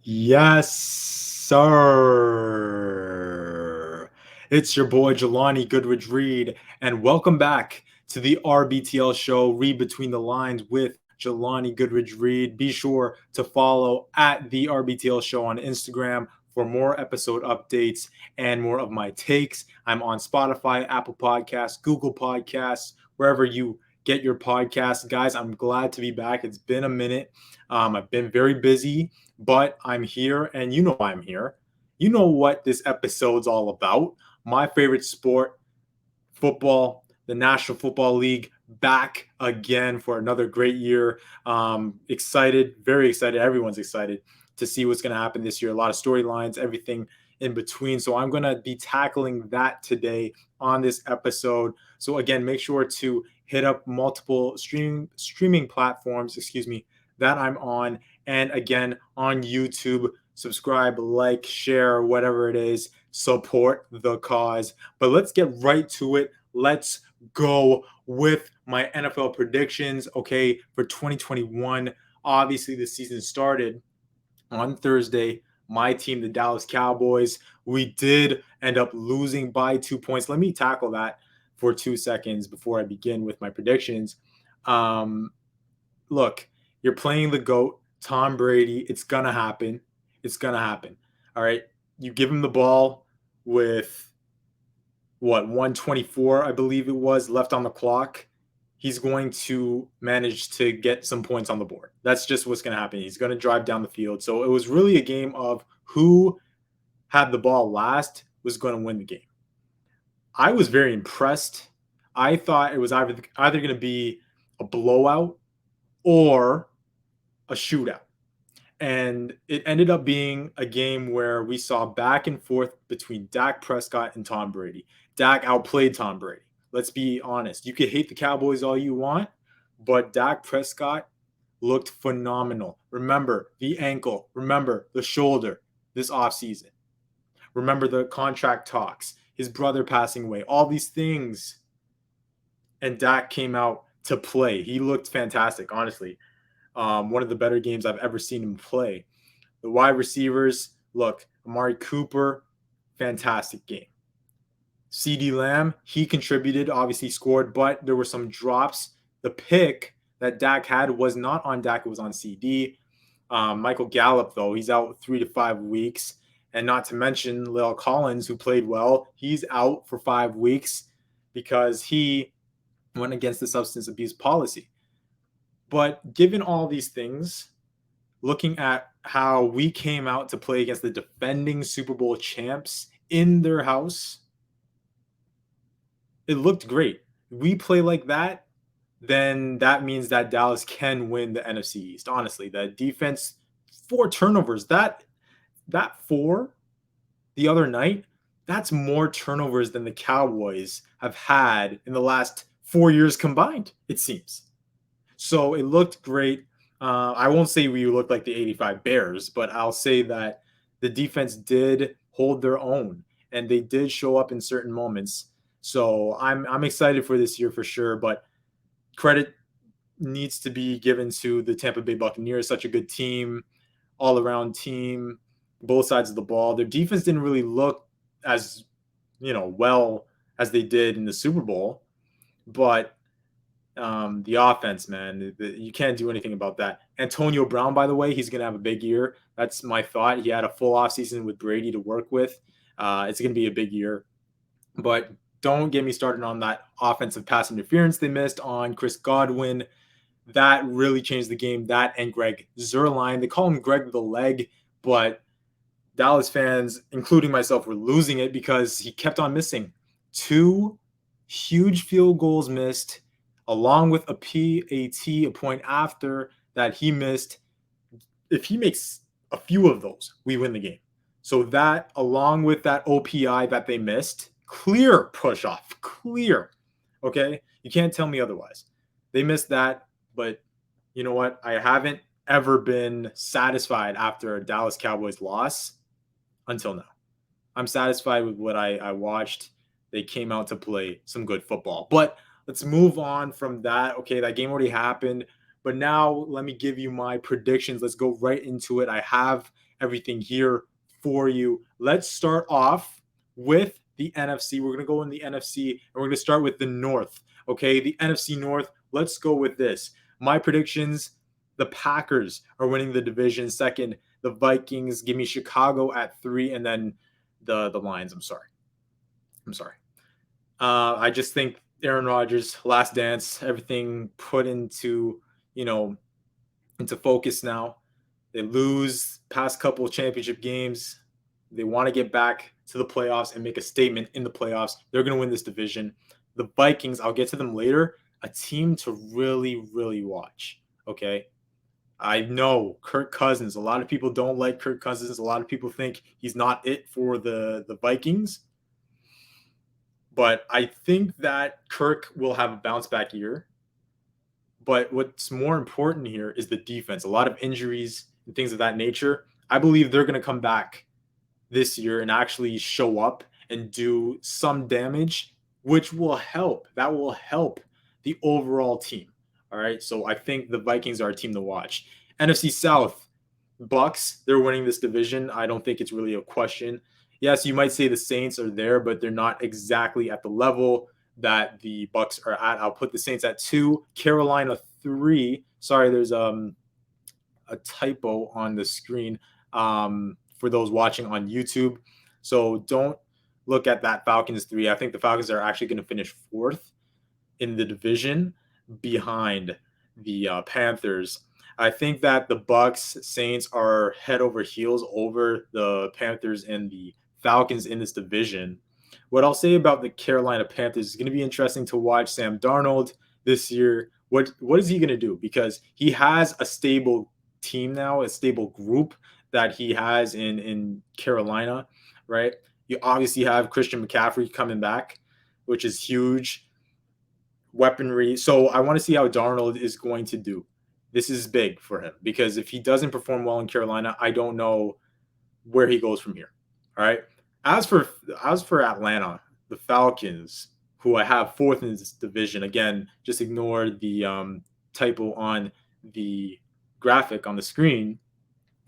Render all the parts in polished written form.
Yes, sir. It's your boy Jelani Goodridge Reed, and welcome back to the RBTL show, Read Between the Lines with Jelani Goodridge Reed. Be sure to follow at the RBTL show on Instagram for more episode updates and more of my takes. I'm on Spotify, Apple Podcasts, Google Podcasts, wherever you get your podcasts. Guys, I'm glad to be back. It's been a minute. I've been very busy, but I'm here and you know why I'm here. You know what this episode's all about. My favorite sport, football, the National Football League, back again for another great year. Excited, very excited. Everyone's excited to see what's going to happen this year. A lot of storylines, everything in between. So I'm going to be tackling that today on this episode. So again, make sure to hit up multiple streaming platforms, that I'm on, and again on YouTube. Subscribe, like, share, whatever it is. Support the cause. But let's get right to it. Let's go with my NFL predictions. Okay, for 2021. Obviously, the season started on Thursday. My team, the Dallas Cowboys, we did end up losing by 2 points. Let me tackle that for 2 seconds before I begin with my predictions. Um, Look, you're playing the GOAT, Tom Brady. It's going to happen. It's going to happen. All right. You give him the ball with 124, I believe it was, left on the clock. He's going to manage to get some points on the board. That's just what's going to happen. He's going to drive down the field. So it was really a game of who had the ball last was going to win the game. I was very impressed. I thought it was either going to be a blowout or a shootout. And it ended up being a game where we saw back and forth between Dak Prescott and Tom Brady. Dak outplayed Tom Brady. Let's be honest. You could hate the Cowboys all you want, but Dak Prescott looked phenomenal. Remember the ankle. Remember the shoulder this offseason. Remember the contract talks, his brother passing away, all these things. And Dak came out to play. He looked fantastic, honestly. One of the better games I've ever seen him play. The wide receivers, look, Amari Cooper, fantastic game. CeeDee Lamb, he contributed, obviously scored, but there were some drops. The pick that Dak had was not on Dak, it was on CD. Michael Gallup, though, he's out 3 to 5 weeks. And not to mention Lil Collins, who played well. He's out for 5 weeks because he went against the substance abuse policy. But given all these things, looking at how we came out to play against the defending Super Bowl champs in their house, it looked great. We play like that, then that means that Dallas can win the NFC East. Honestly, the defense, 4 turnovers, that 4 the other night, that's more turnovers than the Cowboys have had in the last 4 years combined, it seems. So it looked great. I won't say we looked like the 85 Bears, but I'll say that the defense did hold their own and they did show up in certain moments. So I'm excited for this year for sure, but credit needs to be given to the Tampa Bay Buccaneers. Such a good team, all around team, both sides of the ball. Their defense didn't really look as, well as they did in the Super Bowl, but the offense, man, you can't do anything about that. Antonio Brown, by the way, he's going to have a big year. That's my thought. He had a full offseason with Brady to work with. It's going to be a big year. But don't get me started on that offensive pass interference they missed on Chris Godwin. That really changed the game. That and Greg Zuerlein. They call him Greg the Leg, but Dallas fans, including myself, were losing it because he kept on missing. 2 huge field goals missed, along with a PAT, a point after that he missed. If he makes a few of those, we win the game. So that, along with that OPI that they missed, clear push off, clear. Okay? You can't tell me otherwise. They missed that, but you know what? I haven't ever been satisfied after a Dallas Cowboys loss until now. I'm satisfied with what I watched. They came out to play some good football. But let's move on from that. Okay, that game already happened. But now let me give you my predictions. Let's go right into it. I have everything here for you. Let's start off with the NFC. We're going to go in the NFC and we're going to start with the North. Okay, the NFC North. Let's go with this. My predictions: the Packers are winning the division. Second, the Vikings. Give me Chicago at 3, and then the Lions. I'm sorry. I just think Aaron Rodgers, last dance, everything put into you know into focus now. They lose past couple of championship games. They want to get back to the playoffs and make a statement in the playoffs. They're going to win this division. The Vikings, I'll get to them later, a team to really, really watch. Okay. I know Kirk Cousins. A lot of people don't like Kirk Cousins. A lot of people think he's not it for the Vikings. But I think that Kirk will have a bounce back year. But what's more important here is the defense. A lot of injuries and things of that nature. I believe they're going to come back this year and actually show up and do some damage, which will help. That will help the overall team. All right. So I think the Vikings are a team to watch. NFC South, Bucks, they're winning this division. I don't think it's really a question. Yes, you might say the Saints are there, but they're not exactly at the level that the Bucks are at. I'll put the Saints at 2, Carolina 3. Sorry, there's a typo on the screen for those watching on YouTube. So don't look at that Falcons 3. I think the Falcons are actually going to finish 4th in the division behind the Panthers. I think that the Bucks, Saints are head over heels over the Panthers and the Falcons in this division. What I'll say about the Carolina Panthers is going to be interesting to watch Sam Darnold this year. What is he going to do? Because he has a stable team now, a stable group that he has in Carolina, right? You obviously have Christian McCaffrey coming back, which is huge. Weaponry. So I want to see how Darnold is going to do. This is big for him because if he doesn't perform well in Carolina, I don't know where he goes from here. All right. As for Atlanta, the Falcons, who I have 4th in this division, again, just ignore the typo on the graphic on the screen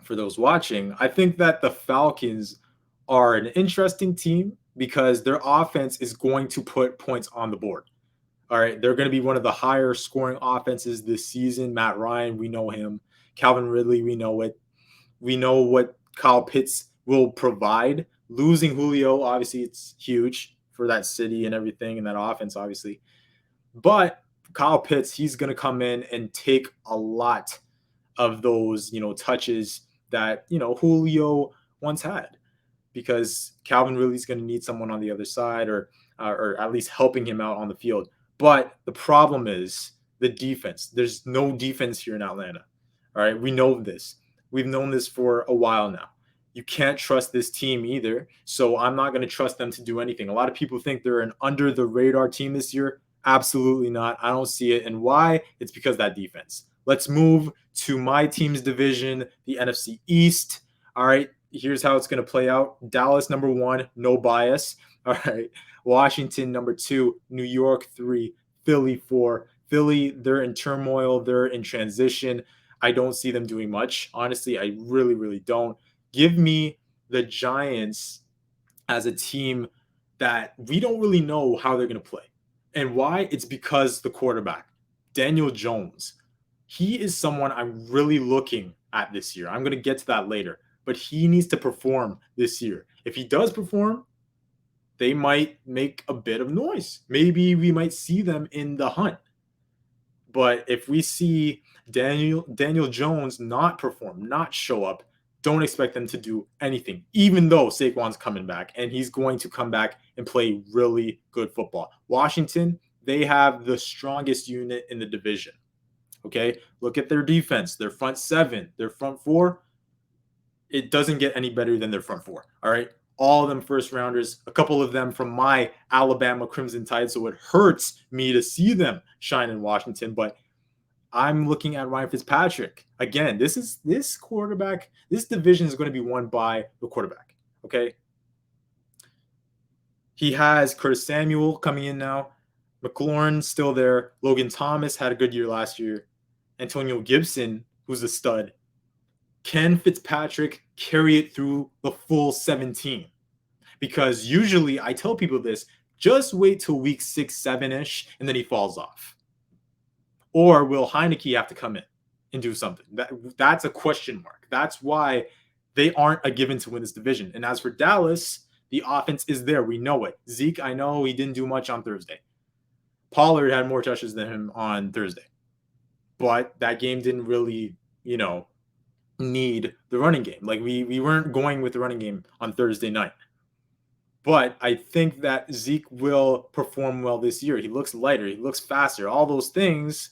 for those watching. I think that the Falcons are an interesting team because their offense is going to put points on the board. All right, they're going to be one of the higher scoring offenses this season. Matt Ryan, we know him. Calvin Ridley, we know it. We know what Kyle Pitts will provide. Losing Julio, obviously, it's huge for that city and everything and that offense, obviously. But Kyle Pitts, he's going to come in and take a lot of those, touches that, Julio once had because Calvin Ridley's going to need someone on the other side or at least helping him out on the field. But the problem is the defense. There's no defense here in Atlanta. All right. We know this. We've known this for a while now. You can't trust this team either. So I'm not going to trust them to do anything. A lot of people think they're an under the radar team this year. Absolutely not. I don't see it. And why? It's because of that defense. Let's move to my team's division, the NFC East. All right. Here's how it's going to play out. Dallas, number 1, no bias. All right. Washington, number 2, New York, 3, Philly, 4. Philly, they're in turmoil. They're in transition. I don't see them doing much. Honestly, I really, really don't. Give me the Giants as a team that we don't really know how they're going to play. And why? It's because the quarterback, Daniel Jones, he is someone I'm really looking at this year. I'm going to get to that later, but he needs to perform this year. If he does perform, they might make a bit of noise. Maybe we might see them in the hunt. But if we see Daniel Jones not perform, not show up, don't expect them to do anything, even though Saquon's coming back, and he's going to come back and play really good football. Washington, they have the strongest unit in the division. Okay, look at their defense, their front 7, their front 4. It doesn't get any better than their front 4. All right. All of them first rounders, a couple of them from my Alabama Crimson Tide. So it hurts me to see them shine in Washington. But I'm looking at Ryan Fitzpatrick. Again, this quarterback, this division is going to be won by the quarterback. Okay. He has Curtis Samuel coming in now. McLaurin still there. Logan Thomas had a good year last year. Antonio Gibson, who's a stud. Can Fitzpatrick carry it through the full 17? Because usually I tell people this, just wait till week 6, 7-ish, and then he falls off. Or will Heineke have to come in and do something? That's a question mark. That's why they aren't a given to win this division. And as for Dallas, the offense is there. We know it. Zeke, I know he didn't do much on Thursday. Pollard had more touches than him on Thursday. But that game didn't really, need the running game. Like we weren't going with the running game on Thursday night. But I think that Zeke will perform well this year. He looks lighter. He looks faster. All those things.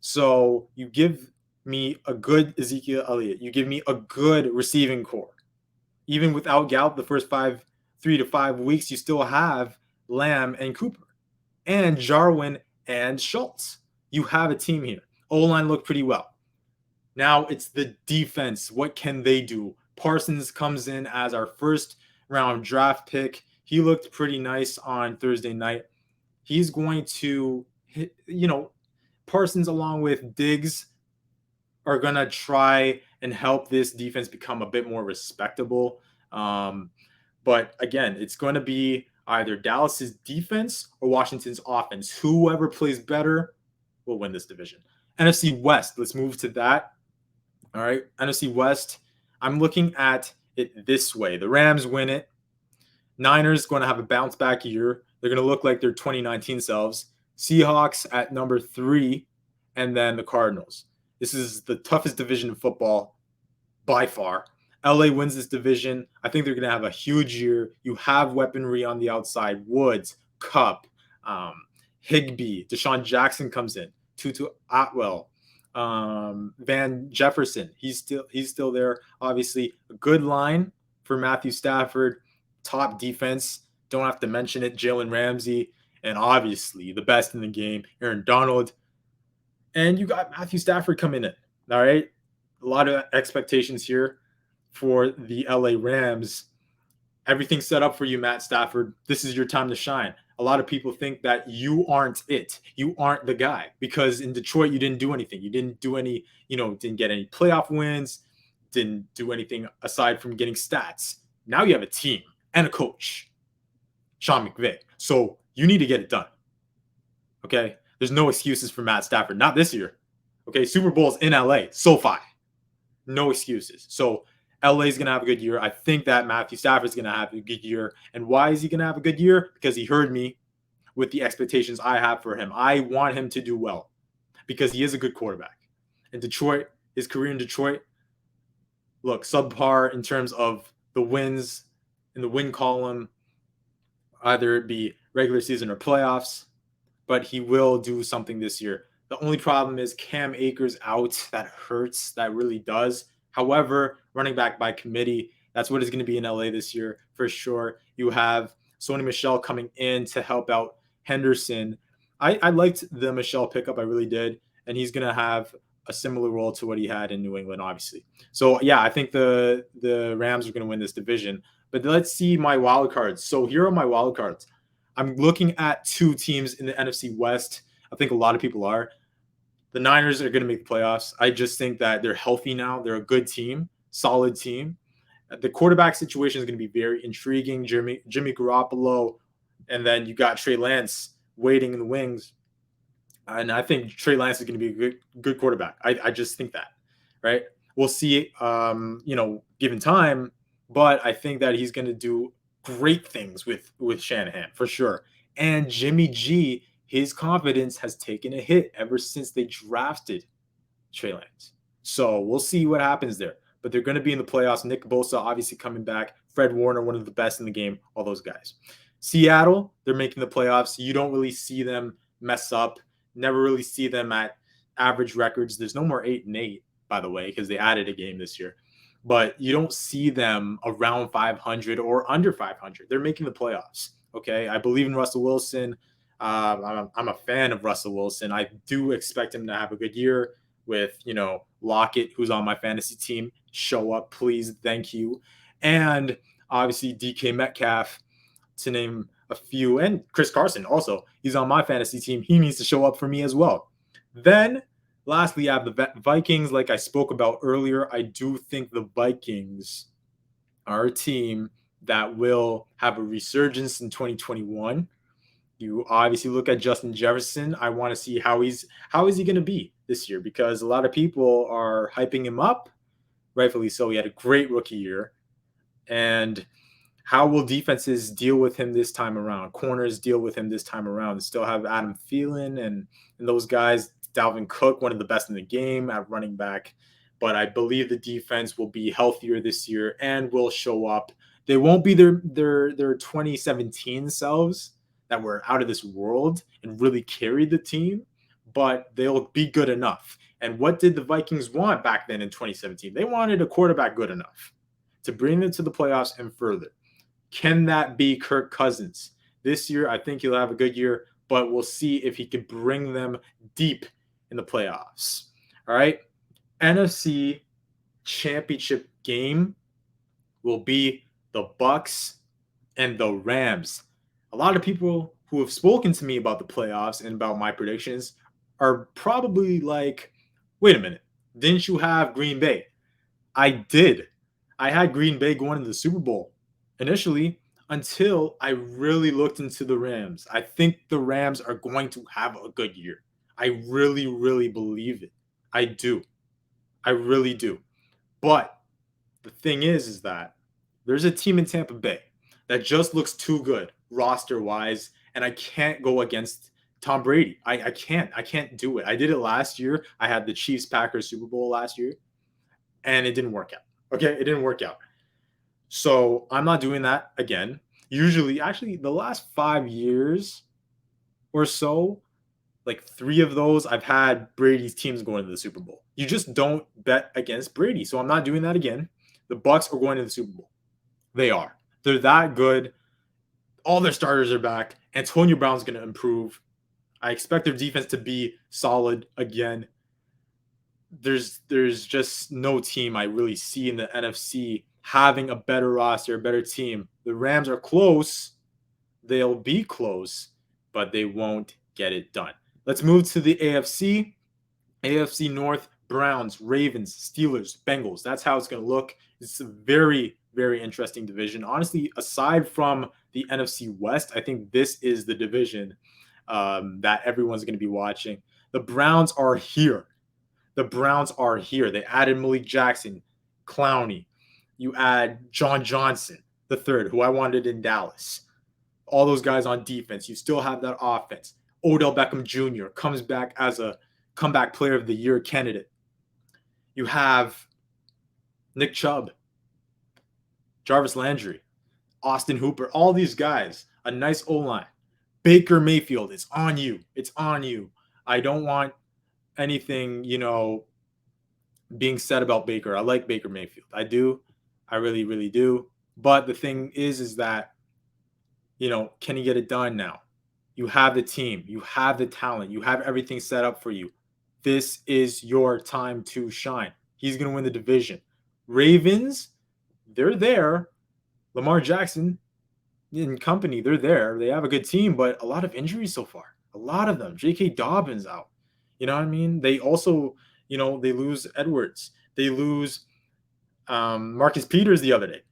So you give me a good Ezekiel Elliott. You give me a good receiving core. Even without Gallup, the first 3 to 5 weeks, you still have Lamb and Cooper and Jarwin and Schultz. You have a team here. O-line looked pretty well. Now it's the defense. What can they do? Parsons comes in as our first round draft pick. He looked pretty nice on Thursday night. He's going to hit, Parsons along with Diggs are going to try and help this defense become a bit more respectable. But again, it's going to be either Dallas's defense or Washington's offense. Whoever plays better will win this division. NFC West, let's move to that. All right, NFC West, I'm looking at it this way. The Rams win it. Niners going to have a bounce back year. They're going to look like their 2019 selves. Seahawks at number 3, and then the Cardinals. This is the toughest division in football by far. LA wins this division. I think they're going to have a huge year. You have weaponry on the outside. Woods, Kupp, Higbee, Deshaun Jackson comes in. Tutu Atwell, Van Jefferson. He's still there. Obviously, a good line for Matthew Stafford. Top defense. Don't have to mention it. Jalen Ramsey. And obviously, the best in the game, Aaron Donald. And you got Matthew Stafford coming in. All right. A lot of expectations here for the LA Rams. Everything's set up for you, Matt Stafford. This is your time to shine. A lot of people think that you aren't it. You aren't the guy because in Detroit, you didn't do anything. You didn't do any, didn't get any playoff wins, didn't do anything aside from getting stats. Now you have a team and a coach, Sean McVay. So you need to get it done. Okay. There's no excuses for Matt Stafford. Not this year. Okay. Super Bowl's in LA. SoFi. No excuses. So LA is going to have a good year. I think that Matthew Stafford is going to have a good year. And why is he going to have a good year? Because he heard me with the expectations I have for him. I want him to do well because he is a good quarterback. In Detroit, his career in Detroit, look, subpar in terms of the wins in the win column, either it be regular season or playoffs, but he will do something this year. The only problem is Cam Akers out. That hurts. That really does. However, running back by committee, that's what is going to be in LA this year for sure. You have Sony Michel coming in to help out Henderson. I liked the Michel pickup. I really did. And he's going to have a similar role to what he had in New England, obviously. So, yeah, I think the Rams are going to win this division. But let's see my wild cards. So here are my wild cards. I'm looking at 2 teams in the NFC West. I think a lot of people are. The Niners are going to make the playoffs. I just think that they're healthy now. They're a good team, solid team. The quarterback situation is going to be very intriguing. Jimmy Garoppolo, and then you got Trey Lance waiting in the wings. And I think Trey Lance is going to be a good quarterback. I just think that, right? We'll see, given time. But I think that he's going to do great things with Shanahan for sure. And Jimmy G, his confidence has taken a hit ever since they drafted Trey Lance. So we'll see what happens there. But they're going to be in the playoffs. Nick Bosa obviously coming back. Fred Warner, one of the best in the game. All those guys. Seattle, they're making the playoffs. You don't really see them mess up. Never really see them at average records. There's no more 8-8, by the way, because they added a game this year. But you don't see them around 500 or under 500. They're making the playoffs. Okay, I believe in Russell Wilson. I'm a fan of Russell Wilson. I do expect him to have a good year with, Lockett, who's on my fantasy team. Show up, please. Thank you. And obviously DK Metcalf, to name a few. And Chris Carson also. He's on my fantasy team. He needs to show up for me as well. Then Lastly, I have the Vikings. Like I spoke about earlier, I do think the Vikings are a team that will have a resurgence in 2021. You obviously look at Justin Jefferson. I want to see how is he going to be this year, because a lot of people are hyping him up, rightfully so. He had a great rookie year, and how will defenses deal with him this time around? Corners deal with him this time around. Still have Adam Thielen and those guys. Dalvin Cook, one of the best in the game at running back. But I believe the defense will be healthier this year and will show up. They won't be their 2017 selves that were out of this world and really carried the team, but they'll be good enough. And what did the Vikings want back then in 2017? They wanted a quarterback good enough to bring them to the playoffs and further. Can that be Kirk Cousins? This year, I think he'll have a good year, but we'll see if he can bring them deep in the playoffs. All right. NFC championship game will be the Bucks and the Rams. A lot of people who have spoken to me about the playoffs and about my predictions are probably like, wait a minute, didn't you have Green Bay? I did. I had Green Bay going to the Super Bowl initially until I really looked into the Rams. I think the Rams are going to have a good year. I really, really believe it. I do. I really do. But the thing is that there's a team in Tampa Bay that just looks too good roster wise, and I can't go against Tom Brady. I can't. I can't do it. I did it last year. I had the Chiefs Packers Super Bowl last year, and it didn't work out. Okay, it didn't work out. So I'm not doing that again. Usually, actually, the last 5 years or so, like 3 of those, I've had Brady's teams going to the Super Bowl. You just don't bet against Brady. So I'm not doing that again. The Bucks are going to the Super Bowl. They are. They're that good. All their starters are back. Antonio Brown's going to improve. I expect their defense to be solid again. There's just no team I really see in the NFC having a better roster, a better team. The Rams are close. They'll be close, but they won't get it done. Let's move to the AFC. AFC North, Browns, Ravens, Steelers, Bengals. That's how it's going to look. It's a very, very interesting division. Honestly, aside from the NFC West, I think this is the division that everyone's going to be watching. The Browns are here. The Browns are here. They added Malik Jackson, Clowney. You add John Johnson, the third, who I wanted in Dallas. All those guys on defense. You still have that offense. Odell Beckham Jr. comes back as a comeback player of the year candidate. You have Nick Chubb, Jarvis Landry, Austin Hooper, all these guys. A nice O-line. Baker Mayfield, it's on you. It's on you. I don't want anything, being said about Baker. I like Baker Mayfield. I do. I really, really do. But the thing is that, can he get it done now? You have the team. You have the talent. You have everything set up for you. This is your time to shine. He's going to win the division. Ravens, they're there. Lamar Jackson and company, they're there. They have a good team, but a lot of injuries so far. A lot of them. J.K. Dobbins out. You know what I mean? They also, they lose Edwards. They lose Marcus Peters the other day.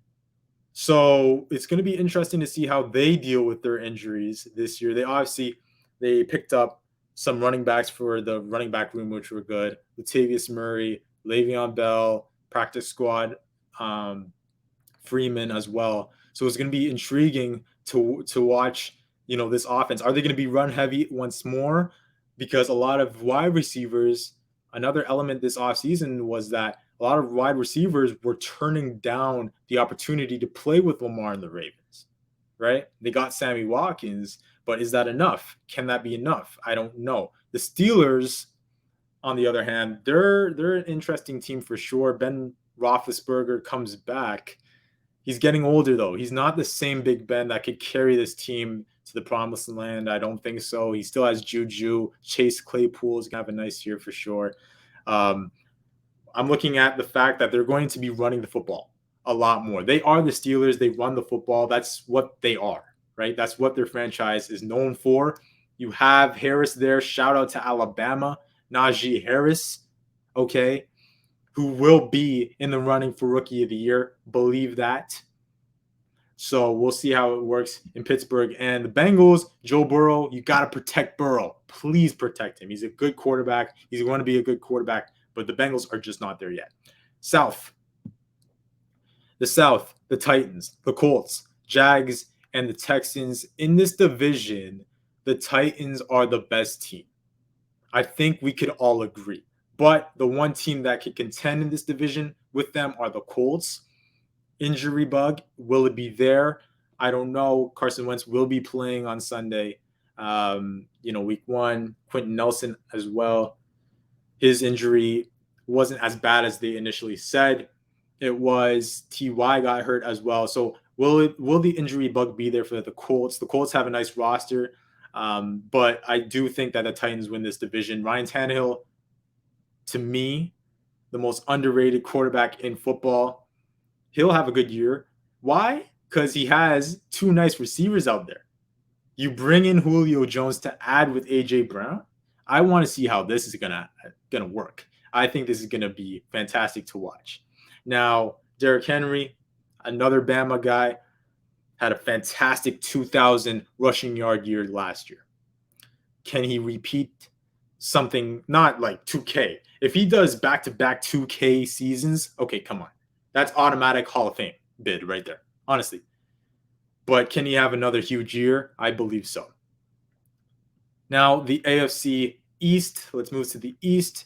So it's going to be interesting to see how they deal with their injuries this year. They picked up some running backs for the running back room, which were good. Latavius Murray, Le'Veon Bell, practice squad, Freeman as well. So it's going to be intriguing to watch, this offense. Are they going to be run heavy once more? Because a lot of wide receivers, another element this offseason was that a lot of wide receivers were turning down the opportunity to play with Lamar and the Ravens, right? They got Sammy Watkins, but is that enough? Can that be enough? I don't know. The Steelers, on the other hand, they're an interesting team for sure. Ben Roethlisberger comes back. He's getting older, though. He's not the same Big Ben that could carry this team to the promised land. I don't think so. He still has Juju. Chase Claypool is going to have a nice year for sure. I'm looking at the fact that they're going to be running the football a lot more. They are the Steelers. They run the football. That's what they are, right? That's what their franchise is known for. You have Harris there. Shout out to Alabama. Najee Harris, okay, who will be in the running for Rookie of the Year. Believe that. So we'll see how it works in Pittsburgh. And the Bengals, Joe Burrow, you got to protect Burrow. Please protect him. He's a good quarterback. He's going to be a good quarterback, but the Bengals are just not there yet. South, the Titans, the Colts, Jags, and the Texans. In this division, the Titans are the best team. I think we could all agree. But the one team that could contend in this division with them are the Colts. Injury bug, will it be there? I don't know. Carson Wentz will be playing on Sunday. Week 1, Quentin Nelson as well. His injury wasn't as bad as they initially said. It was Ty got hurt as well. So will the injury bug be there for the Colts? The Colts have a nice roster, but I do think that the Titans win this division. Ryan Tannehill, to me, the most underrated quarterback in football. He'll have a good year. Why? Because he has 2 nice receivers out there. You bring in Julio Jones to add with A.J. Brown. I want to see how this is gonna work. I think this is gonna be fantastic to watch. Now, Derrick Henry, another Bama guy, had a fantastic 2,000 rushing yard year last year. Can he repeat something not like 2K? If he does back-to-back 2K seasons, okay, come on. That's automatic Hall of Fame bid right there, honestly. But can he have another huge year? I believe so. Now, the AFC East. Let's move to the East.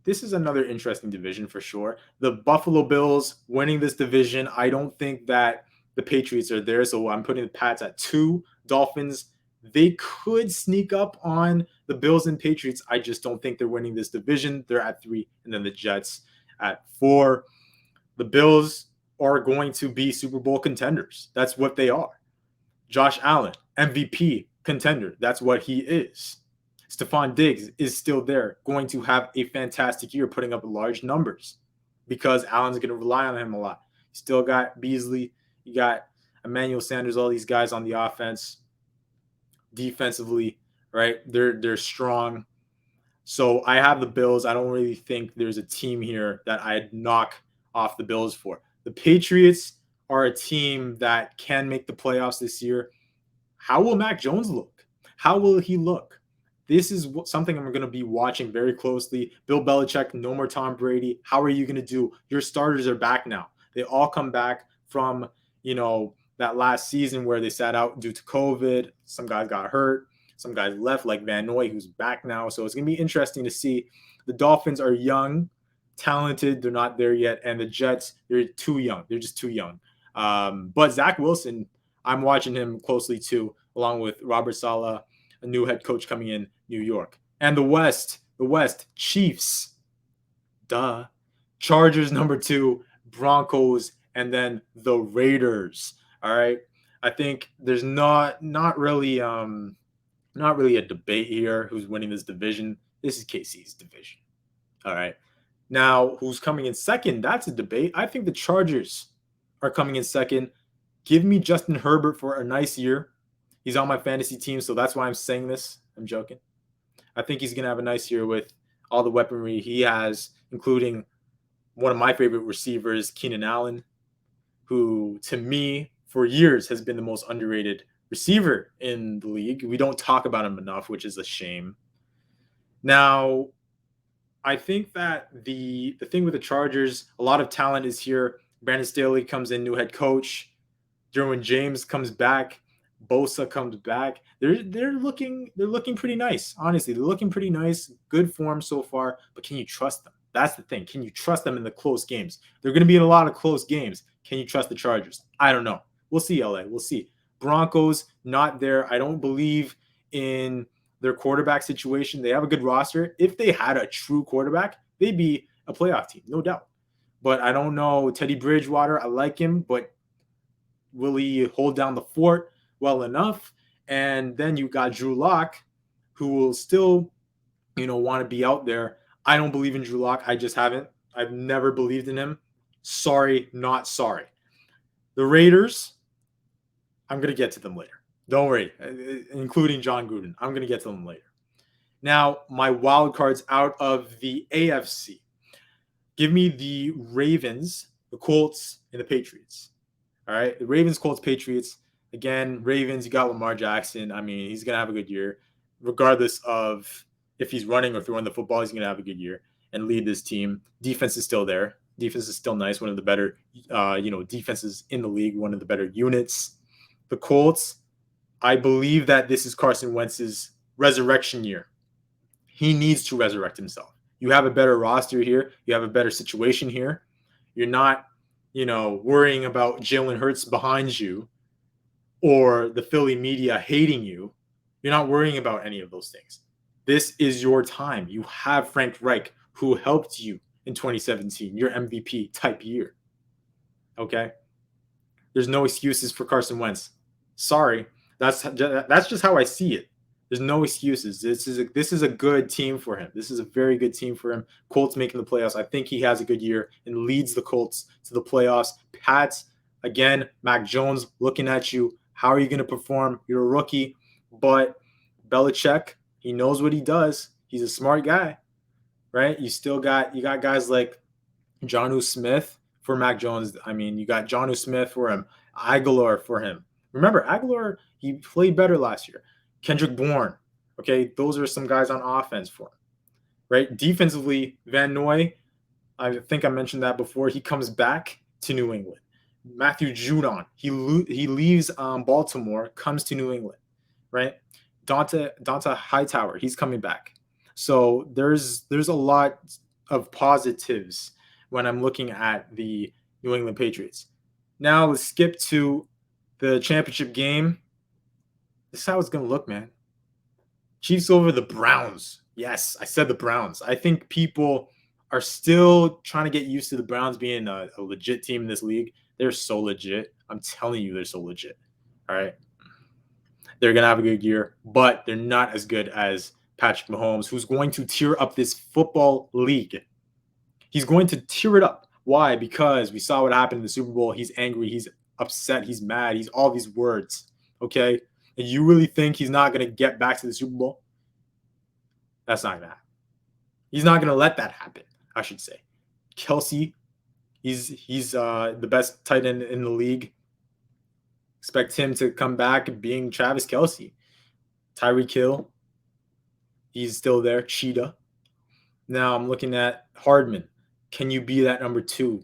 This is another interesting division for sure. The Buffalo Bills winning this division. I don't think that the Patriots are there, so I'm putting the Pats at 2. Dolphins, they could sneak up on the Bills and Patriots. I just don't think they're winning this division. They're at 3, and then the Jets at 4. The Bills are going to be Super Bowl contenders. That's what they are. Josh Allen, MVP contender. That's what he is. Stephon Diggs is still there, going to have a fantastic year, putting up large numbers because Allen's going to rely on him a lot. You still got Beasley. You got Emmanuel Sanders, all these guys on the offense. Defensively, right? They're strong. So I have the Bills. I don't really think there's a team here that I'd knock off the Bills for. The Patriots are a team that can make the playoffs this year. How will Mac Jones look? How will he look? This is something I'm going to be watching very closely. Bill Belichick, no more Tom Brady. How are you going to do? Your starters are back now. They all come back from, that last season where they sat out due to COVID. Some guys got hurt. Some guys left, like Van Noy, who's back now. So it's going to be interesting to see. The Dolphins are young, talented. They're not there yet. And the Jets, they're too young. They're just too young. But Zach Wilson, I'm watching him closely too, along with Robert Saleh, a new head coach coming in New York. And the West, Chiefs, Chargers number 2, Broncos, and then the Raiders. All right. I think there's not really a debate here who's winning this division. This is KC's division. All right. Now, who's coming in second? That's a debate. I think the Chargers are coming in second. Give me Justin Herbert for a nice year. He's on my fantasy team, so that's why I'm saying this. I'm joking. I think he's going to have a nice year with all the weaponry he has, including one of my favorite receivers, Keenan Allen, who, to me, for years has been the most underrated receiver in the league. We don't talk about him enough, which is a shame. Now, I think that the thing with the Chargers, a lot of talent is here. Brandon Staley comes in, new head coach. Derwin James comes back. Bosa comes back. They're looking pretty nice. Honestly, they're looking pretty nice. Good form so far. But can you trust them? That's the thing. Can you trust them in the close games? They're going to be in a lot of close games. Can you trust the Chargers? I don't know. We'll see, LA. We'll see. Broncos, not there. I don't believe in their quarterback situation. They have a good roster. If they had a true quarterback, they'd be a playoff team, no doubt. But I don't know. Teddy Bridgewater, I like him, but will he hold down the fort well enough? And then you got Drew Lock, who will still, want to be out there. I don't believe in Drew Lock. I just haven't. I've never believed in him. Sorry, not sorry. The Raiders, I'm going to get to them later. Don't worry, including John Gruden. I'm going to get to them later. Now, my wild cards out of the AFC. Give me the Ravens, the Colts, and the Patriots. All right. The Ravens, Colts, Patriots. Again, Ravens, you got Lamar Jackson. I mean, he's going to have a good year. Regardless of if he's running or throwing the football, he's going to have a good year and lead this team. Defense is still there. Defense is still nice. One of the better, defenses in the league. One of the better units. The Colts, I believe that this is Carson Wentz's resurrection year. He needs to resurrect himself. You have a better roster here. You have a better situation here. You're not, worrying about Jalen Hurts behind you or the Philly media hating you. You're not worrying about any of those things. This is your time. You have Frank Reich, who helped you in 2017, your MVP type year. Okay? There's no excuses for Carson Wentz. Sorry. That's just how I see it. There's no excuses. This is a good team for him. This is a very good team for him. Colts making the playoffs. I think he has a good year and leads the Colts to the playoffs. Pats, again, Mac Jones looking at you. How are you going to perform? You're a rookie. But Belichick, he knows what he does. He's a smart guy, right? You got guys like Jonnu Smith for Mac Jones. I mean, you got Jonnu Smith for him, Aguilar for him. Remember, Aguilar, he played better last year. Kendrick Bourne. Okay, those are some guys on offense for him, right? Defensively, Van Noy, I think I mentioned that before. He comes back to New England. Matthew Judon, he leaves Baltimore, comes to New England, right? Donta Hightower, he's coming back. So there's a lot of positives when I'm looking at the New England Patriots. Now let's skip to the championship game. This is how it's going to look, man. Chiefs over the Browns. Yes, I said the Browns. I think people are still trying to get used to the Browns being a legit team in this league. They're so legit. I'm telling you, they're so legit. All right. They're going to have a good year, but they're not as good as Patrick Mahomes, who's going to tear up this football league. He's going to tear it up. Why? Because we saw what happened in the Super Bowl. He's angry. He's upset. He's mad. He's all these words. Okay. And you really think he's not going to get back to the Super Bowl? That's not going to happen. He's not going to let that happen, I should say. Kelsey, he's the best tight end in the league. Expect him to come back being Travis Kelsey. Tyreek Hill, he's still there. Cheetah. Now I'm looking at Hardman. Can you be that number 2?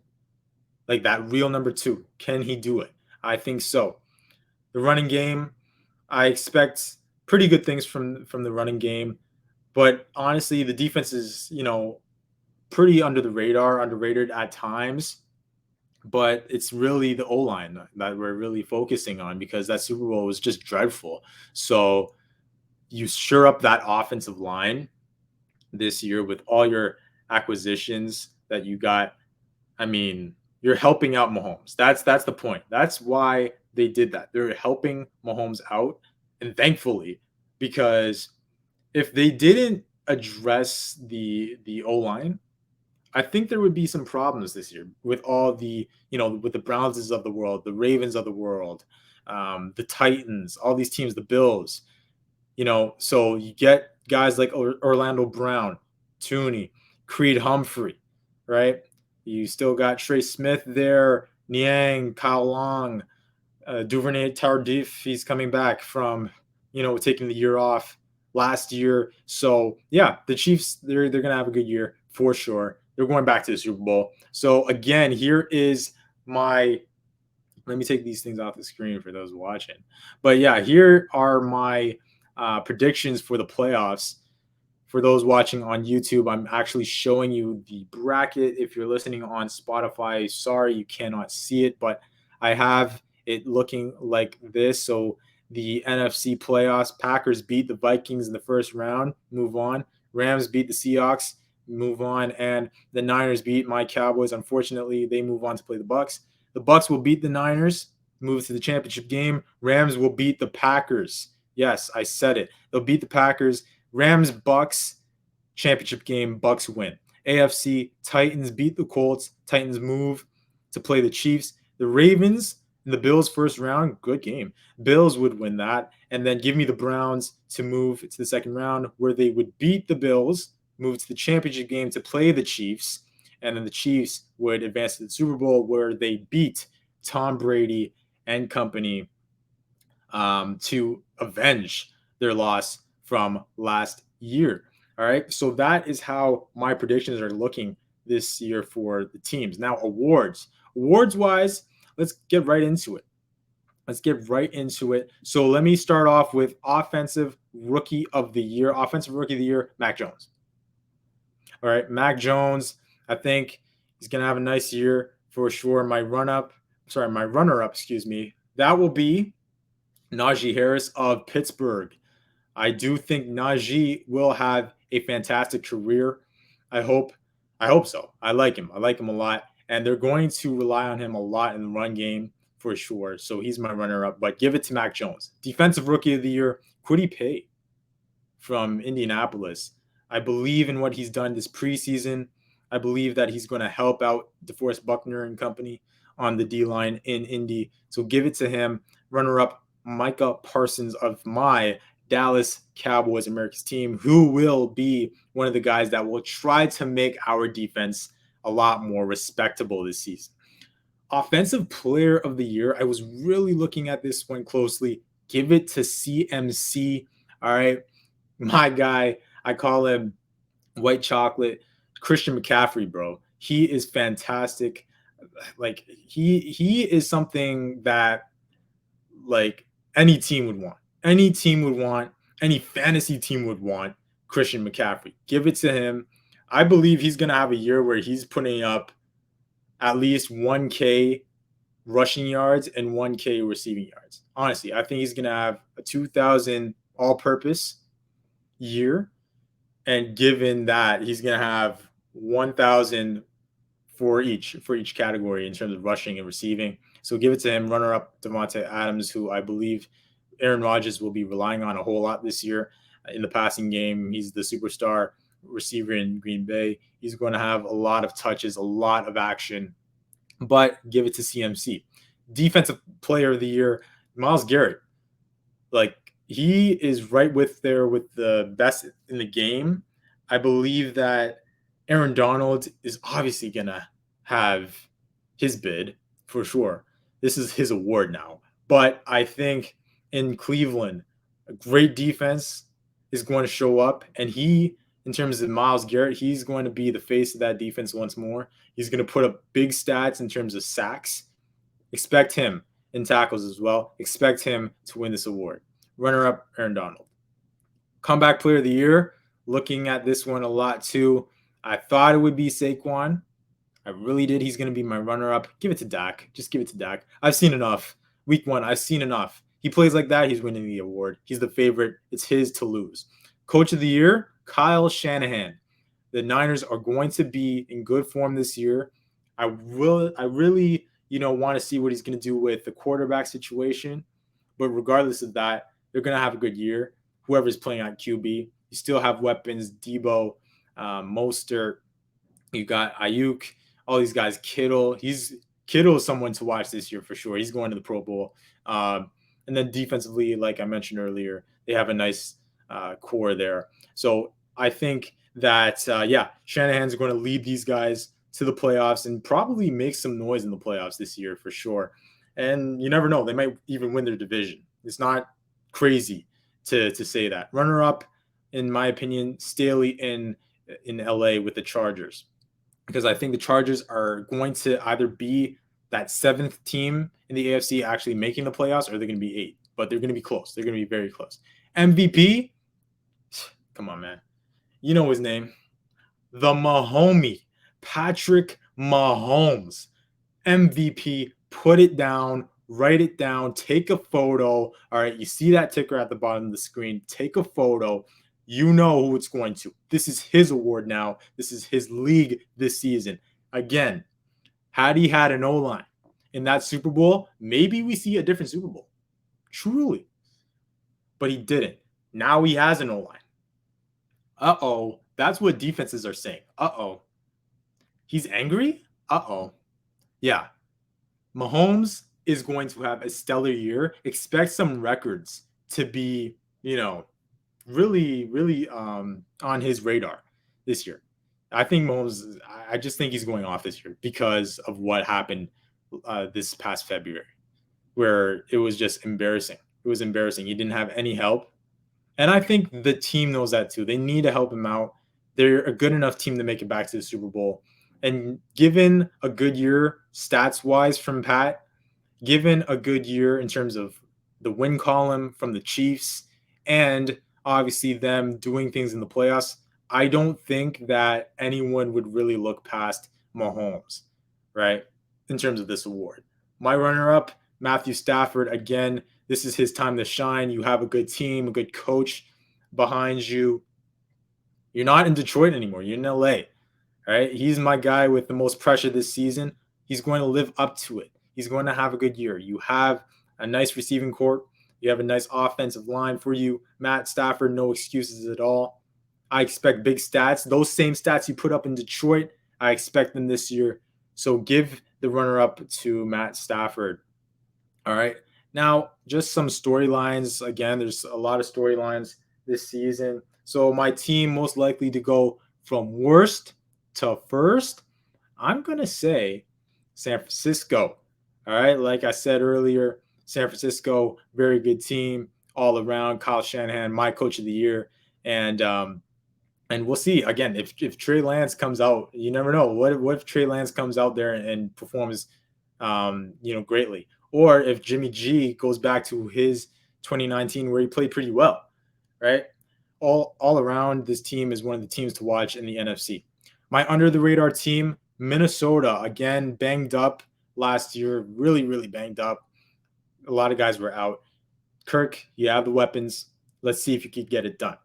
Like that real number 2? Can he do it? I think so. The running game, I expect pretty good things from the running game. But honestly, the defense is, pretty under the radar, underrated at times. But it's really the O-line that we're really focusing on because that Super Bowl was just dreadful. So you shore up that offensive line this year with all your acquisitions that you got. I mean, you're helping out Mahomes. That's the point. That's why they did that. They're helping Mahomes out. And thankfully, because if they didn't address the O-line, I think there would be some problems this year with all the, with the Browns of the world, the Ravens of the world, the Titans, all these teams, the Bills, so you get guys like Orlando Brown, Tooney, Creed Humphrey, right? You still got Trey Smith there, Niang, Kyle Long, Duvernay Tardif. He's coming back from, taking the year off last year. So yeah, the Chiefs, they're going to have a good year for sure. They're going back to the Super Bowl. So again, here is let me take these things off the screen for those watching. But yeah, here are my predictions for the playoffs. For those watching on YouTube, I'm actually showing you the bracket. If you're listening on Spotify, sorry, you cannot see it, but I have it looking like this. So the NFC playoffs, Packers beat the Vikings in the first round, move on. Rams beat the Seahawks, move on. And the Niners beat my Cowboys. Unfortunately, they move on to play the Bucs. The Bucs will beat the Niners, move to the championship game. Rams will beat the Packers. Yes, I said it. They'll beat the Packers. Rams, Bucs, championship game, Bucs win. AFC, Titans beat the Colts. Titans move to play the Chiefs. The Ravens In the Bills' first round, good game. Bills would win that, and then give me the Browns to move to the second round, where they would beat the Bills, move to the championship game to play the Chiefs, and then the Chiefs would advance to the Super Bowl, where they beat Tom Brady and company to avenge their loss from last year. All right. So that is how my predictions are looking this year for the teams. Now, awards. Awards wise, let's get right into it. Let's get right into it. So let me start off with Offensive Rookie of the Year. Offensive Rookie of the Year, Mac Jones. All right. Mac Jones, I think he's going to have a nice year for sure. My runner up, excuse me, that will be Najee Harris of Pittsburgh. I do think Najee will have a fantastic career. I hope I hope so. I like him. I like him a lot. And they're going to rely on him a lot in the run game for sure. So he's my runner up. But give it to Mac Jones. Defensive Rookie of the Year, Kwity Paye from Indianapolis. I believe in what he's done this preseason. I believe that he's going to help out DeForest Buckner and company on the D line in Indy. So give it to him. Runner up, Micah Parsons of my Dallas Cowboys America's team, who will be one of the guys that will try to make our defense a lot more respectable this season. Offensive Player of the Year, I was really looking at this one closely. Give it to CMC. All right. My guy, I call him white chocolate, Christian McCaffrey, bro. He is fantastic. Like he is something that like any team would want. Any team would want, any fantasy team would want Christian McCaffrey. Give it to him. I believe he's going to have a year where he's putting up at least 1K rushing yards and 1K receiving yards. Honestly, I think he's going to have a 2,000 all purpose year. And given that he's going to have 1,000 for each category in terms of rushing and receiving. So give it to him. Runner up Devontae Adams, who I believe Aaron Rodgers will be relying on a whole lot this year in the passing game. He's the superstar receiver in Green Bay. He's going to have a lot of touches, a lot of action, but give it to CMC. Defensive Player of the Year, Myles Garrett. Like he is right there with the best in the game. I believe that Aaron Donald is obviously going to have his bid for sure. This is his award now. But I think in Cleveland, a great defense is going to show up. And he, in terms of Myles Garrett, he's going to be the face of that defense once more. He's going to put up big stats in terms of sacks. Expect him in tackles as well. Expect him to win this award. Runner up, Aaron Donald. Comeback Player of the Year, looking at this one a lot too. I thought it would be Saquon. I really did. He's going to be my runner-up. Give it to Dak. Just give it to Dak. I've seen enough. Week 1, I've seen enough. He plays like that, he's winning the award. He's the favorite. It's his to lose. Coach of the Year, Kyle Shanahan. The Niners are going to be in good form this year. I really, want to see what he's going to do with the quarterback situation. But regardless of that, they're going to have a good year. Whoever's playing at QB. You still have weapons, Debo, Mostert. You got Ayuk, all these guys. Kittle is someone to watch this year for sure. He's going to the Pro Bowl. And then defensively, like I mentioned earlier, they have a nice core there. So I think that, Shanahan's going to lead these guys to the playoffs and probably make some noise in the playoffs this year for sure. And you never know. They might even win their division. It's not crazy to say that. Runner-up, in my opinion, Staley in LA with the Chargers. Because I think the Chargers are going to either be that 7th team in the AFC actually making the playoffs, or they're going to be 8. But they're going to be close. They're going to be very close. MVP? Come on, man. You know his name. The Mahomie. Patrick Mahomes. MVP. Put it down. Write it down. Take a photo. All right. You see that ticker at the bottom of the screen. Take a photo. You know who it's going to. This is his award now. This is his league this season. Again, had he had an O-line in that Super Bowl, maybe we see a different Super Bowl. Truly. But he didn't. Now he has an O-line. Uh-oh. That's what defenses are saying. Uh-oh. He's angry? Uh-oh. Yeah. Mahomes is going to have a stellar year. Expect some records to be, really, really on his radar this year. I think Mahomes. I just think he's going off this year because of what happened this past February, where it was just embarrassing. It was embarrassing. He didn't have any help, and I think the team knows that too. They need to help him out. They're a good enough team to make it back to the Super Bowl. And given a good year stats wise from Pat, given a good year in terms of the win column from the Chiefs and obviously them doing things in the playoffs, I don't think that anyone would really look past Mahomes, right? In terms of this award. My runner up, Matthew Stafford, again, this is his time to shine. You have a good team, a good coach behind you. You're not in Detroit anymore. You're in LA. Right? He's my guy with the most pressure this season. He's going to live up to it. He's going to have a good year. You have a nice receiving court. You have a nice offensive line for you. Matt Stafford, no excuses at all. I expect big stats. Those same stats you put up in Detroit, I expect them this year. So give the runner up to Matt Stafford. All right. Now, just some storylines. Again, there's a lot of storylines this season. So my team most likely to go from worst to first, I'm going to say San Francisco. All right. Like I said earlier, San Francisco, very good team all around. Kyle Shanahan, my coach of the year. And we'll see again if Trey Lance comes out. You never know. What if Trey Lance comes out there and performs, greatly, or if Jimmy G goes back to his 2019 where he played pretty well, right? All around, this team is one of the teams to watch in the NFC. My under the radar team, Minnesota, again banged up last year, really really banged up. A lot of guys were out. Kirk, you have the weapons. Let's see if you can get it done.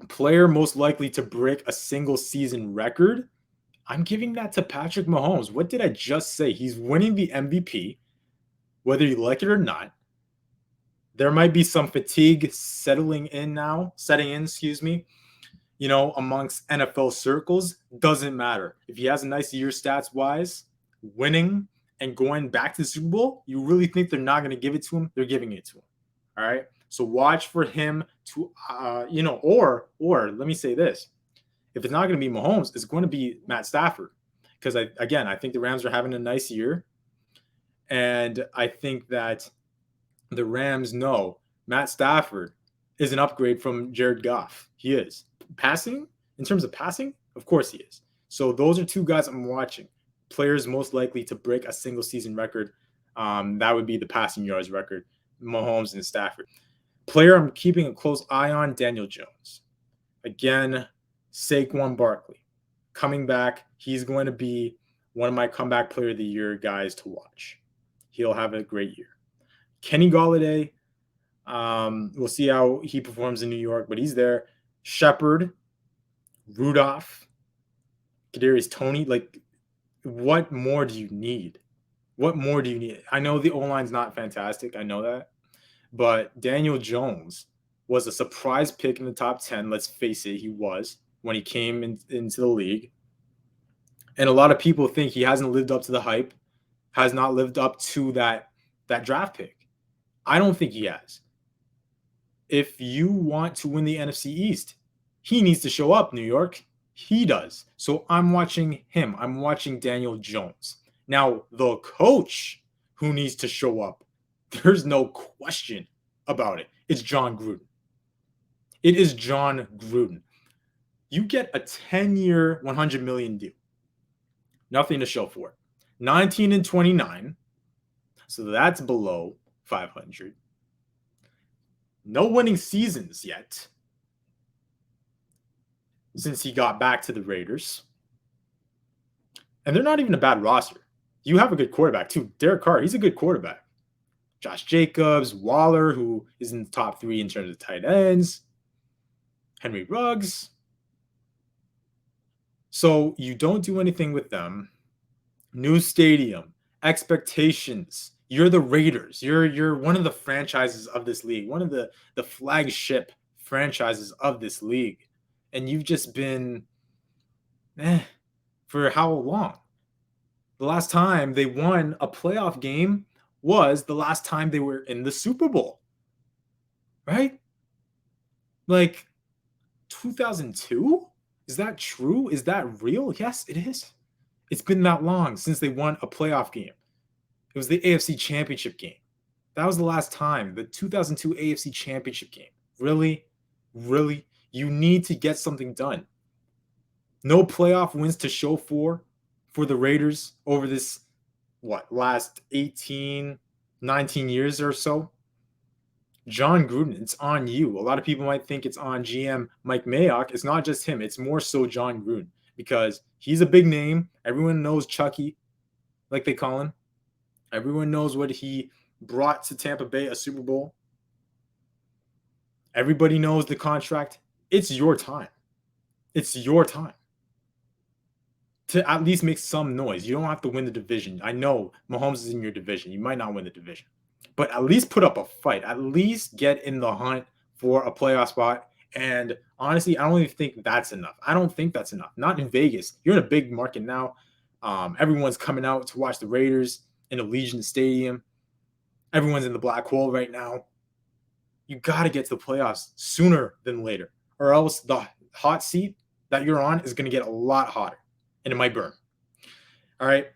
Player most likely to break a single season record, I'm giving that to Patrick Mahomes. What did I just say? He's winning the MVP, whether you like it or not. There might be some fatigue setting in, amongst NFL circles. Doesn't matter. If he has a nice year stats wise, winning and going back to the Super Bowl, you really think they're not going to give it to him? They're giving it to him. All right. So watch for him to, or let me say this. If it's not going to be Mahomes, it's going to be Matt Stafford. Because, I think the Rams are having a nice year. And I think that the Rams know Matt Stafford is an upgrade from Jared Goff. He is. Passing, in terms of passing, of course he is. So those are two guys I'm watching. Players most likely to break a single season record. That would be the passing yards record, Mahomes and Stafford. Player I'm keeping a close eye on, Daniel Jones. Again, Saquon Barkley. Coming back, he's going to be one of my comeback player of the year guys to watch. He'll have a great year. Kenny Golladay, we'll see how he performs in New York, but he's there. Shepard, Rudolph, Kadarius Toney. Like, what more do you need? What more do you need? I know the O-line's not fantastic. I know that. But Daniel Jones was a surprise pick in the top 10. Let's face it, he was when he came into the league. And a lot of people think he hasn't lived up to the hype, has not lived up to that draft pick. I don't think he has. If you want to win the NFC East, he needs to show up, New York. He does. So I'm watching him. I'm watching Daniel Jones. Now, the coach who needs to show up, there's no question about it. It's John Gruden. It is John Gruden. You get a 10-year, $100 million deal. Nothing to show for it. 19-29. So that's below 500. No winning seasons yet since he got back to the Raiders. And they're not even a bad roster. You have a good quarterback too. Derek Carr, he's a good quarterback. Josh Jacobs, Waller, who is in the top 3 in terms of tight ends. Henry Ruggs. So you don't do anything with them. New stadium, expectations. You're the Raiders. You're one of the franchises of this league, one of the flagship franchises of this league. And you've just been for how long? The last time they won a playoff game was the last time they were in the Super Bowl, right? Like 2002? Is that true? Is that real? Yes, it is. It's been that long since they won a playoff game. It was the AFC Championship game. That was the last time, the 2002 AFC Championship game. Really? Really? You need to get something done. No playoff wins to show for the Raiders over this last 18, 19 years or so. John Gruden, it's on you. A lot of people might think it's on GM Mike Mayock. It's not just him. It's more so John Gruden because he's a big name. Everyone knows Chucky, like they call him. Everyone knows what he brought to Tampa Bay, a Super Bowl. Everybody knows the contract. It's your time. It's your time to at least make some noise. You don't have to win the division. I know Mahomes is in your division. You might not win the division, but at least put up a fight. At least get in the hunt for a playoff spot. And honestly, I don't even think that's enough. I don't think that's enough. Not in Vegas. You're in a big market now. Everyone's coming out to watch the Raiders in Allegiant Stadium. Everyone's in the black hole right now. You got to get to the playoffs sooner than later, or else the hot seat that you're on is going to get a lot hotter and it might burn. All right.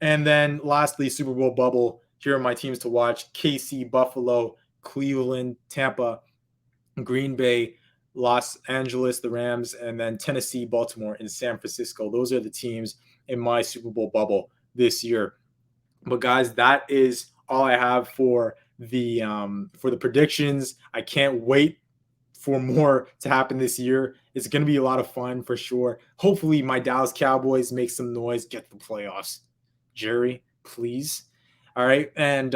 And then lastly, Super Bowl bubble. Here are my teams to watch: KC, Buffalo, Cleveland, Tampa, Green Bay, Los Angeles, the Rams, and then Tennessee, Baltimore, and San Francisco. Those are the teams in my Super Bowl bubble this year. But guys, that is all I have for the predictions. I can't wait for more to happen this year. It's going to be a lot of fun for sure. Hopefully, my Dallas Cowboys make some noise, get the playoffs. Jerry, please. All right, and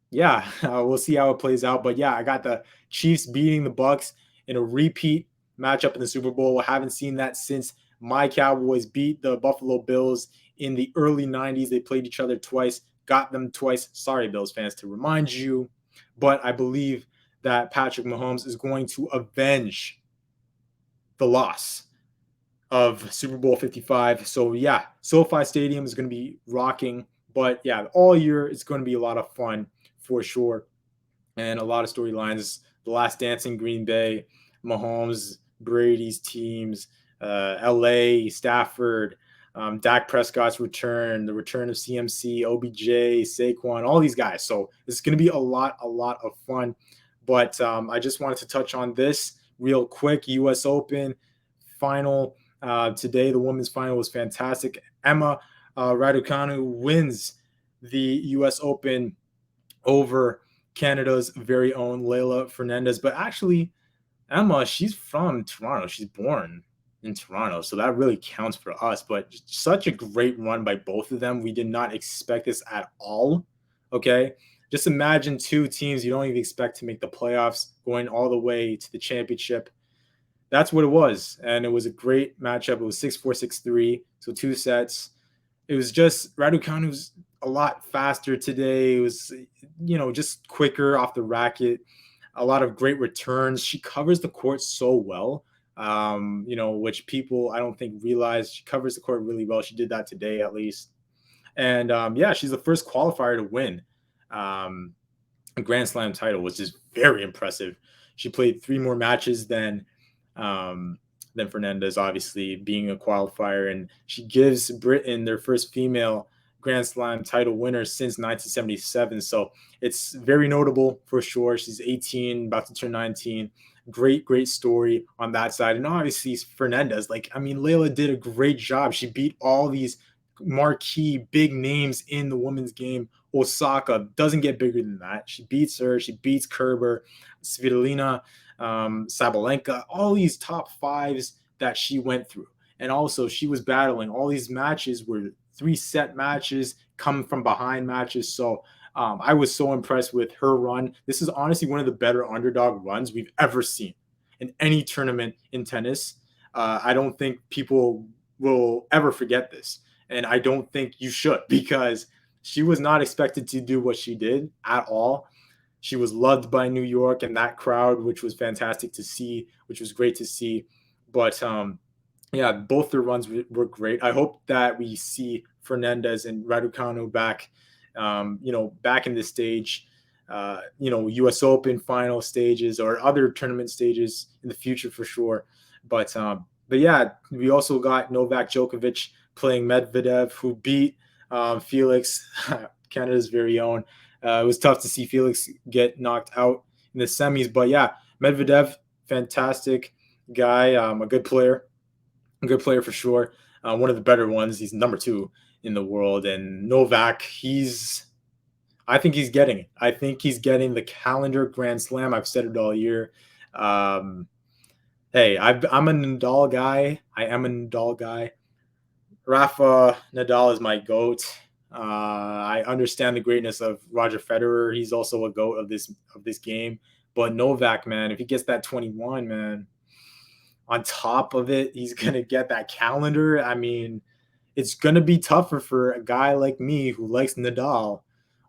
yeah, we'll see how it plays out. But yeah, I got the Chiefs beating the Bucks in a repeat matchup in the Super Bowl. I haven't seen that since my Cowboys beat the Buffalo Bills in the early 90s. They played each other twice, got them twice. Sorry, Bills fans, to remind you. But I believe that Patrick Mahomes is going to avenge the loss of Super Bowl 55. So yeah, SoFi Stadium is going to be rocking. But yeah, all year it's going to be a lot of fun for sure. And a lot of storylines. The Last Dance in Green Bay, Mahomes, Brady's teams, LA, Stafford, Dak Prescott's return, the return of CMC, OBJ, Saquon, all these guys. So it's going to be a lot of fun. But I just wanted to touch on this real quick. U.S. Open final today. The women's final was fantastic. Emma Raducanu wins the U.S. Open over Canada's very own Leylah Fernandez. But actually, Emma, she's from Toronto. She's born in Toronto, so that really counts for us. But such a great run by both of them. We did not expect this at all. Okay. Just imagine two teams you don't even expect to make the playoffs going all the way to the championship. That's what it was. And it was a great matchup. It was 6-4, 6-3. So 2 sets. It was just Raducanu was a lot faster today. It was, just quicker off the racket. A lot of great returns. She covers the court so well, which people I don't think realize. She covers the court really well. She did that today at least. And she's the first qualifier to win a Grand Slam title, which is very impressive. She played 3 more matches than Fernandez, obviously being a qualifier, and she gives Britain their first female Grand Slam title winner since 1977. So it's very notable for sure. She's 18, about to turn 19. Great story on that side. And obviously Fernandez, Leylah did a great job. She beat all these marquee big names in the women's game. Osaka doesn't get bigger than that. She beats her. She beats Kerber, Svitolina, Sabalenka, all these top 5s that she went through. And also she was battling. All these matches were 3-set matches, come from behind matches. So I was so impressed with her run. This is honestly one of the better underdog runs we've ever seen in any tournament in tennis. I don't think people will ever forget this. And I don't think you should, because she was not expected to do what she did at all. She was loved by New York and that crowd, which was fantastic to see, which was great to see. But both their runs were great. I hope that we see Fernandez and Raducanu back back in this stage, US Open final stages or other tournament stages in the future for sure. But yeah, we also got Novak Djokovic playing Medvedev, who beat Felix, Canada's very own. It was tough to see Felix get knocked out in the semis, but yeah, Medvedev, fantastic guy, a good player for sure. One of the better ones. He's number two in the world, and Novak, I think he's getting it. I think he's getting the calendar Grand Slam. I've said it all year. Um, hey, I'm a Nadal guy. I am a Nadal guy. Rafa Nadal is my goat. I understand the greatness of Roger Federer. He's also a goat of this game. But Novak, man, if he gets that 21, man, on top of it, he's gonna get that calendar. I mean, it's gonna be tougher for a guy like me who likes Nadal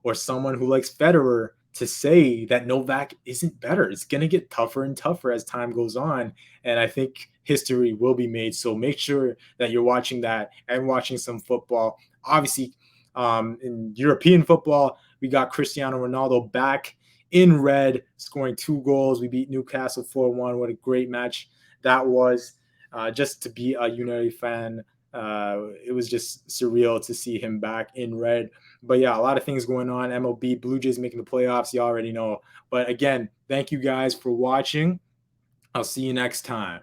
or someone who likes Federer to say that Novak isn't better. It's gonna get tougher and tougher as time goes on, and I think history will be made. So make sure that you're watching that and watching some football. Obviously, in European football, we got Cristiano Ronaldo back in red, scoring 2 goals. We beat Newcastle 4-1. What a great match that was. Just to be a United fan, it was just surreal to see him back in red. But yeah, a lot of things going on. MLB, Blue Jays making the playoffs. You already know. But again, thank you guys for watching. I'll see you next time.